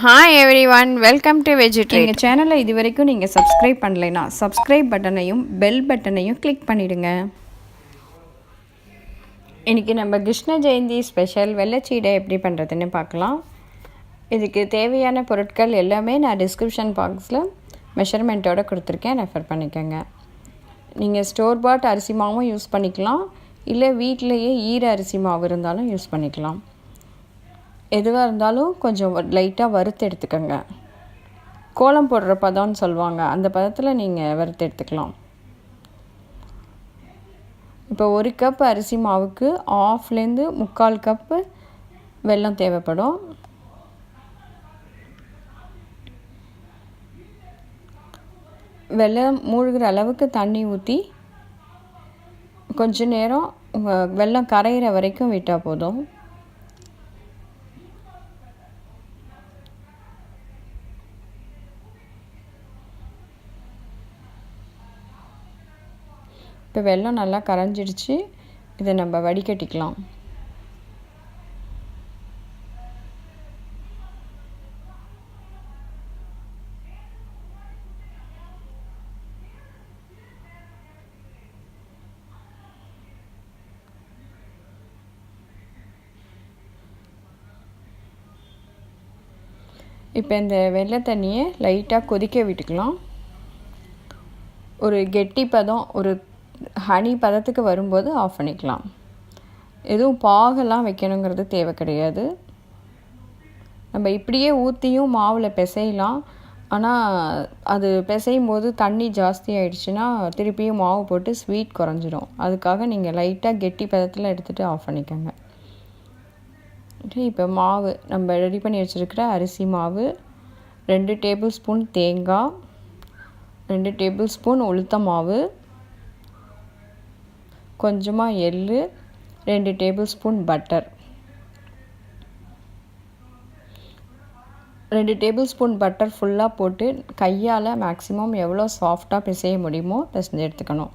Hi everyone, welcome to Veggie. எங்கள் சேனலை இது வரைக்கும் நீங்கள் சப்ஸ்கிரைப் பண்ணலைன்னா சப்ஸ்கிரைப் பட்டனையும் பெல் பட்டனையும் கிளிக் பண்ணிவிடுங்க. இன்றைக்கி நம்ம கிருஷ்ண ஜெயந்தி ஸ்பெஷல் வெள்ளச்சீடை எப்படி பண்ணுறதுன்னு பார்க்கலாம். இதுக்கு தேவையான பொருட்கள் எல்லாமே நான் டிஸ்கிரிப்ஷன் பாக்ஸில் மெஷர்மெண்ட்டோடு கொடுத்துருக்கேன், ரெஃபர் பண்ணிக்கோங்க. நீங்கள் ஸ்டோர் பாட் அரிசி மாவும் யூஸ் பண்ணிக்கலாம், இல்லை வீட்டிலையே ஈர அரிசி மாவு இருந்தாலும் யூஸ் பண்ணிக்கலாம். எதுவாக இருந்தாலும் கொஞ்சம் லைட்டாக வறுத்து எடுத்துக்கோங்க. கோலம் போடுற பதம்னு சொல்லுவாங்க, அந்த பதத்தில் நீங்கள் வறுத்து எடுத்துக்கலாம். இப்போ 1 கப் அரிசி மாவுக்கு 1/2லேருந்து 3/4 கப்பு வெல்லம் தேவைப்படும். வெல்லம் மூழ்கிற அளவுக்கு தண்ணி ஊற்றி கொஞ்ச நேரம் வெல்லம் கரையிற வரைக்கும் விட்டால் போதும். இப்போ வெல்லம் நல்லா கரைஞ்சிடுச்சு, இதை நம்ம வடிகட்டிக்கலாம். இப்போ இந்த வெள்ளை தண்ணியை லைட்டாக கொதிக்க விட்டுக்கலாம். ஒரு கெட்டி பதம், ஒரு ஹனி பதத்துக்கு வரும்போது ஆஃப் பண்ணிக்கலாம். எதுவும் பாகெல்லாம் வைக்கணுங்கிறது தேவை கிடையாது. நம்ம இப்படியே ஊற்றியும் மாவில் பிசையலாம். ஆனால் அது பிசையும் போது தண்ணி ஜாஸ்தி ஆகிடுச்சுன்னா திருப்பியும் மாவு போட்டு ஸ்வீட் குறைஞ்சிடும். அதுக்காக நீங்கள் லைட்டாக கெட்டி பதத்தில் எடுத்துகிட்டு ஆஃப் பண்ணிக்கோங்க. இப்போ மாவு நம்ம ரெடி பண்ணி வச்சுருக்கிற அரிசி மாவு, 2 டேபிள் ஸ்பூன் தேங்காய், 2 டேபிள் ஸ்பூன் உளுத்த மாவு, கொஞ்சமாக எள்ளு, 2 table spoon butter. 2 table spoon butter ஃபுல்லாக போட்டு கையால் மேக்ஸிமம் எவ்வளோ சாஃப்டாக பிசைய முடியுமோ பிசைஞ்சு எடுத்துக்கணும்.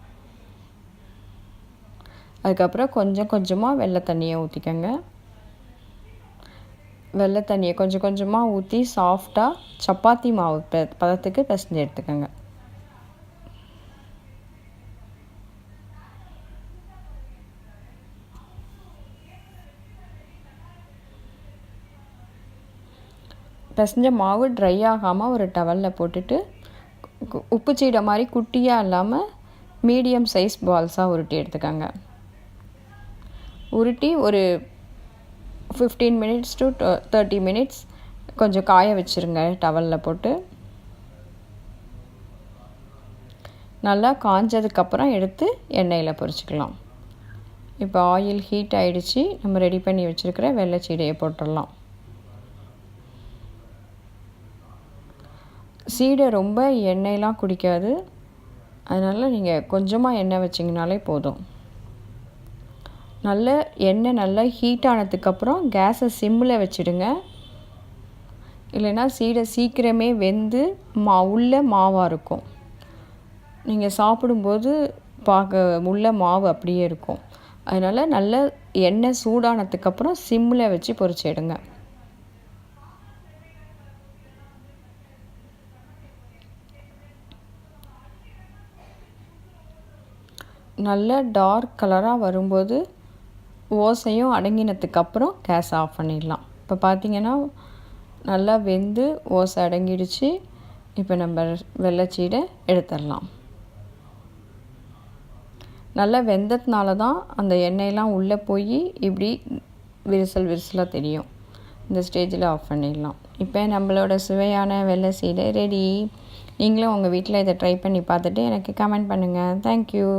அதுக்கப்புறம் கொஞ்சம் கொஞ்சமாக வெள்ளை தண்ணியை ஊற்றிக்கோங்க. வெள்ளை தண்ணியை கொஞ்சம் கொஞ்சமாக ஊற்றி சாஃப்டாக சப்பாத்தி மாவு பதத்துக்கு பிசைஞ்சு எடுத்துக்கோங்க. பிசைஞ்ச மாவு ட்ரை ஆகாமல் ஒரு டவலில் போட்டுட்டு உப்பு சீடை மாதிரி குட்டியாக இல்லாமல் மீடியம் சைஸ் பால்ஸாக உருட்டி எடுத்துக்கோங்க. உருட்டி ஒரு 15 மினிட்ஸ் டு 30 மினிட்ஸ் கொஞ்சம் காய வச்சுருங்க டவலில் போட்டு. நல்லா காஞ்சதுக்கப்புறம் எடுத்து எண்ணெயில் பொரிச்சிக்கலாம். இப்போ ஆயில் ஹீட் ஆகிடுச்சு, நம்ம ரெடி பண்ணி வச்சுருக்கிற வெள்ளைச்சீடையை போட்டுடலாம். சீடை ரொம்ப எண்ணெயெலாம் குடிக்காது, அதனால் நீங்கள் கொஞ்சமாக எண்ணெய் வச்சிங்கனாலே போதும். நல்ல எண்ணெய் நல்லா ஹீட் ஆனதுக்கப்புறம் கேஸை சிம்மில் வச்சுடுங்க. இல்லைன்னா சீடை சீக்கிரமே வெந்து உள்ள மாவாக இருக்கும். நீங்கள் சாப்பிடும்போது பார்க்க உள்ள மாவு அப்படியே இருக்கும். அதனால் நல்ல எண்ணெய் சூடானதுக்கப்புறம் சிம்மில் வச்சு பொரிச்சிடுங்க. நல்ல டார்க் கலராக வரும்போது ஓசையும் அடங்கினதுக்கப்புறம் கேஸ் ஆஃப் பண்ணிடலாம். இப்போ பார்த்திங்கன்னா நல்லா வெந்து ஓசை அடங்கிடுச்சு. இப்போ நம்ம வெள்ளைச்சீடை எடுத்துடலாம். நல்லா வெந்ததுனால தான் அந்த எண்ணெயெல்லாம் உள்ளே போய் இப்படி விரிசலாக தெரியும். இந்த ஸ்டேஜில் ஆஃப் பண்ணிடலாம். இப்போ நம்மளோட சுவையான வெள்ளைச்சீடை ரெடி. நீங்களும் உங்கள் வீட்டில் இதை ட்ரை பண்ணி பார்த்துட்டு எனக்கு கமெண்ட் பண்ணுங்கள். தேங்க்யூ.